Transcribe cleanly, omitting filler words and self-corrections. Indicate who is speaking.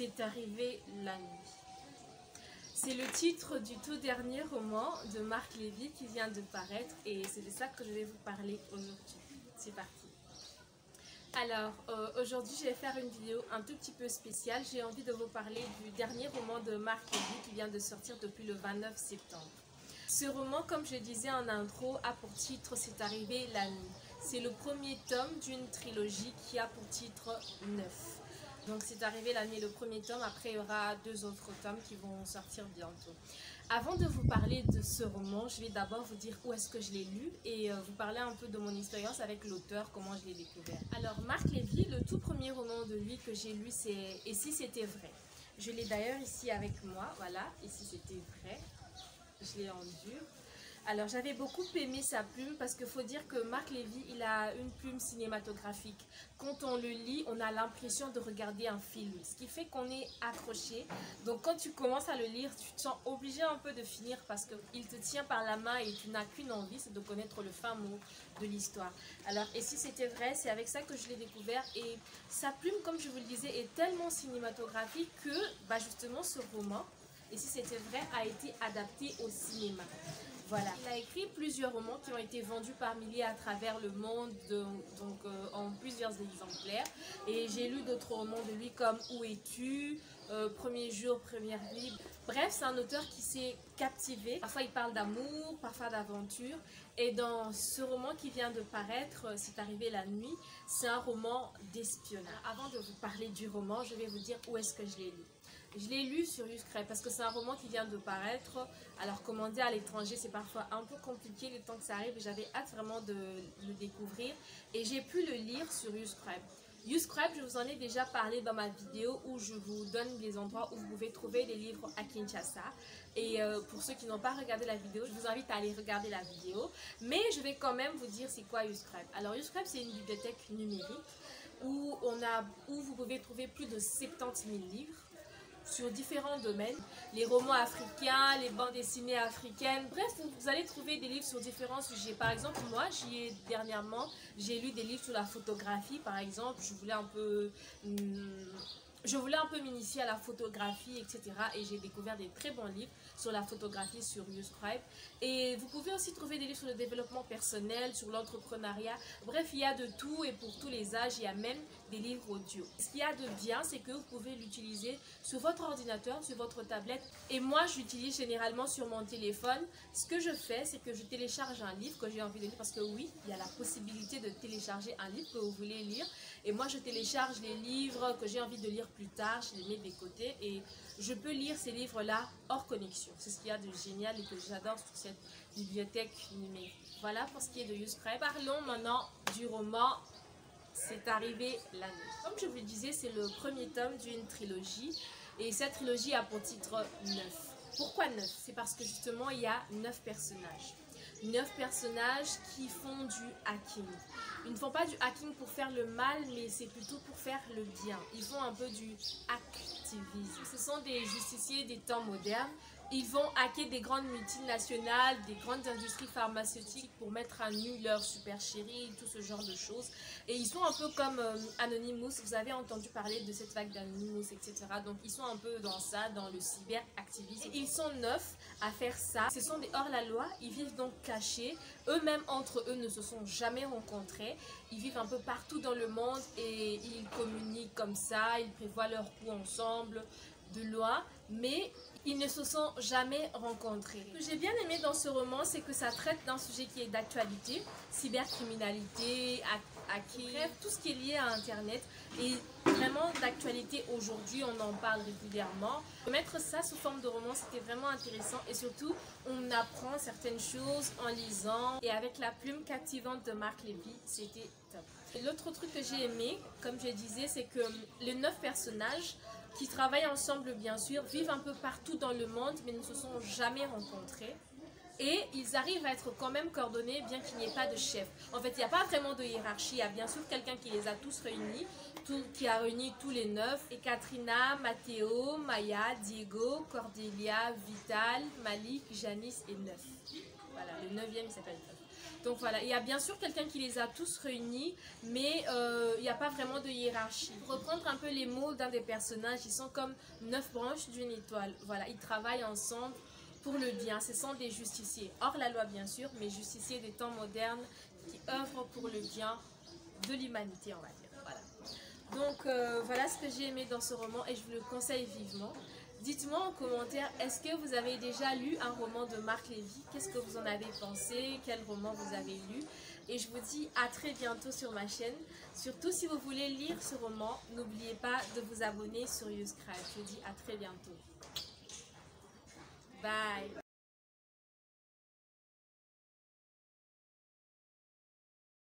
Speaker 1: C'est arrivé la nuit. C'est le titre du tout dernier roman de Marc Lévy qui vient de paraître et c'est de ça que je vais vous parler aujourd'hui. C'est parti. Alors, aujourd'hui, je vais faire une vidéo un tout petit peu spéciale. J'ai envie de vous parler du dernier roman de Marc Lévy qui vient de sortir depuis le 29 septembre. Ce roman, comme je disais en intro, a pour titre « C'est arrivé la nuit ». C'est le premier tome d'une trilogie qui a pour titre « Neuf ». Donc c'est arrivé la nuit, le premier tome, après il y aura 2 autres tomes qui vont sortir bientôt. Avant de vous parler de ce roman, je vais d'abord vous dire où est-ce que je l'ai lu et vous parler un peu de mon expérience avec l'auteur, comment je l'ai découvert. Alors Marc Lévy, le tout premier roman de lui que j'ai lu, c'est « Et si c'était vrai ». Je l'ai d'ailleurs ici avec moi, voilà, « Et si c'était vrai ». Je l'ai en dur. Alors j'avais beaucoup aimé sa plume parce qu'il faut dire que Marc Lévy, il a une plume cinématographique. Quand on le lit, on a l'impression de regarder un film, ce qui fait qu'on est accroché. Donc quand tu commences à le lire, tu te sens obligé un peu de finir parce qu'il te tient par la main et tu n'as qu'une envie, c'est de connaître le fin mot de l'histoire. Alors et si c'était vrai, c'est avec ça que je l'ai découvert et sa plume, comme je vous le disais, est tellement cinématographique que justement ce roman, et si c'était vrai, a été adapté au cinéma. Voilà. Il a écrit plusieurs romans qui ont été vendus par milliers à travers le monde, en plusieurs exemplaires. Et j'ai lu d'autres romans de lui comme Où es-tu, Premier jour, première nuit. Bref, c'est un auteur qui s'est captivé. Parfois, il parle d'amour, parfois d'aventure. Et dans ce roman qui vient de paraître, C'est arrivé la nuit, c'est un roman d'espionnage. Avant de vous parler du roman, je vais vous dire où est-ce que je l'ai lu. Je l'ai lu sur YouScribe parce que c'est un roman qui vient de paraître. Alors commander à l'étranger, c'est parfois un peu compliqué le temps que ça arrive. J'avais hâte vraiment de le découvrir et j'ai pu le lire sur YouScribe. YouScribe, je vous en ai déjà parlé dans ma vidéo où je vous donne des endroits où vous pouvez trouver des livres à Kinshasa. Et pour ceux qui n'ont pas regardé la vidéo, je vous invite à aller regarder la vidéo. Mais je vais quand même vous dire c'est quoi YouScribe. Alors YouScribe, c'est une bibliothèque numérique où vous pouvez trouver plus de 70 000 livres sur différents domaines, les romans africains, les bandes dessinées africaines, bref, vous allez trouver des livres sur différents sujets. Par exemple, moi, dernièrement, j'ai lu des livres sur la photographie, par exemple, je voulais un peu m'initier à la photographie, etc. Et j'ai découvert des très bons livres sur la photographie sur YouScribe. Et vous pouvez aussi trouver des livres sur le développement personnel, sur l'entrepreneuriat. Bref, il y a de tout et pour tous les âges, il y a même des livres audio. Ce qu'il y a de bien, c'est que vous pouvez l'utiliser sur votre ordinateur, sur votre tablette. Et moi, j'utilise généralement sur mon téléphone. Ce que je fais, c'est que je télécharge un livre que j'ai envie de lire. Parce que oui, il y a la possibilité de télécharger un livre que vous voulez lire. Et moi, je télécharge les livres que j'ai envie de lire plus tard, je les mets de côté et je peux lire ces livres-là hors connexion. C'est ce qu'il y a de génial et que j'adore sur cette bibliothèque numérique. Voilà pour ce qui est de YouScribe. Parlons maintenant du roman C'est arrivé la nuit. Comme je vous le disais, c'est le premier tome d'une trilogie et cette trilogie a pour titre 9. Pourquoi 9? C'est parce que justement, il y a 9 personnages. 9 personnages qui font du hacking. Ils ne font pas du hacking pour faire le mal, mais c'est plutôt pour faire le bien. Ils font un peu du activisme. Ce sont des justiciers des temps modernes. Ils vont hacker des grandes multinationales, des grandes industries pharmaceutiques pour mettre à nu leurs supercheries, tout ce genre de choses. Et ils sont un peu comme Anonymous. Vous avez entendu parler de cette vague d'Anonymous, etc. Donc ils sont un peu dans ça, dans le cyber-activisme. Ils sont 9 à faire ça. Ce sont des hors-la-loi. Ils vivent donc cachés. Eux-mêmes, entre eux, ne se sont jamais rencontrés. Ils vivent un peu partout dans le monde et ils communiquent comme ça. Ils prévoient leurs coups ensemble, de loin. Mais ils ne se sont jamais rencontrés. Ce que j'ai bien aimé dans ce roman, c'est que ça traite d'un sujet qui est d'actualité, cybercriminalité, hacking, bref, tout ce qui est lié à Internet est vraiment d'actualité aujourd'hui, on en parle régulièrement. Mettre ça sous forme de roman, c'était vraiment intéressant et surtout, on apprend certaines choses en lisant et avec la plume captivante de Marc Lévy, c'était top. L'autre truc que j'ai aimé, comme je disais, c'est que les 9 personnages qui travaillent ensemble bien sûr, vivent un peu partout dans le monde mais ne se sont jamais rencontrés. Et ils arrivent à être quand même coordonnés bien qu'il n'y ait pas de chef. En fait, il n'y a pas vraiment de hiérarchie. Il y a bien sûr quelqu'un qui les a tous réunis, qui a réuni tous les 9. Et Katrina, Matteo, Maya, Diego, Cordelia, Vital, Malik, Janice et 9. Voilà, le 9e il s'appelle 9. Donc voilà, il y a bien sûr quelqu'un qui les a tous réunis, mais il n'y a pas vraiment de hiérarchie. Pour reprendre un peu les mots d'un des personnages, ils sont comme 9 branches d'une étoile. Voilà, ils travaillent ensemble pour le bien. Ce sont des justiciers, hors la loi bien sûr, mais justiciers des temps modernes qui œuvrent pour le bien de l'humanité, on va dire. Voilà. Donc voilà ce que j'ai aimé dans ce roman et je vous le conseille vivement. Dites-moi en commentaire, est-ce que vous avez déjà lu un roman de Marc Lévy? Qu'est-ce que vous en avez pensé? Quel roman vous avez lu? Et je vous dis à très bientôt sur ma chaîne. Surtout si vous voulez lire ce roman, n'oubliez pas de vous abonner sur YouScribe. Je vous dis à très bientôt. Bye!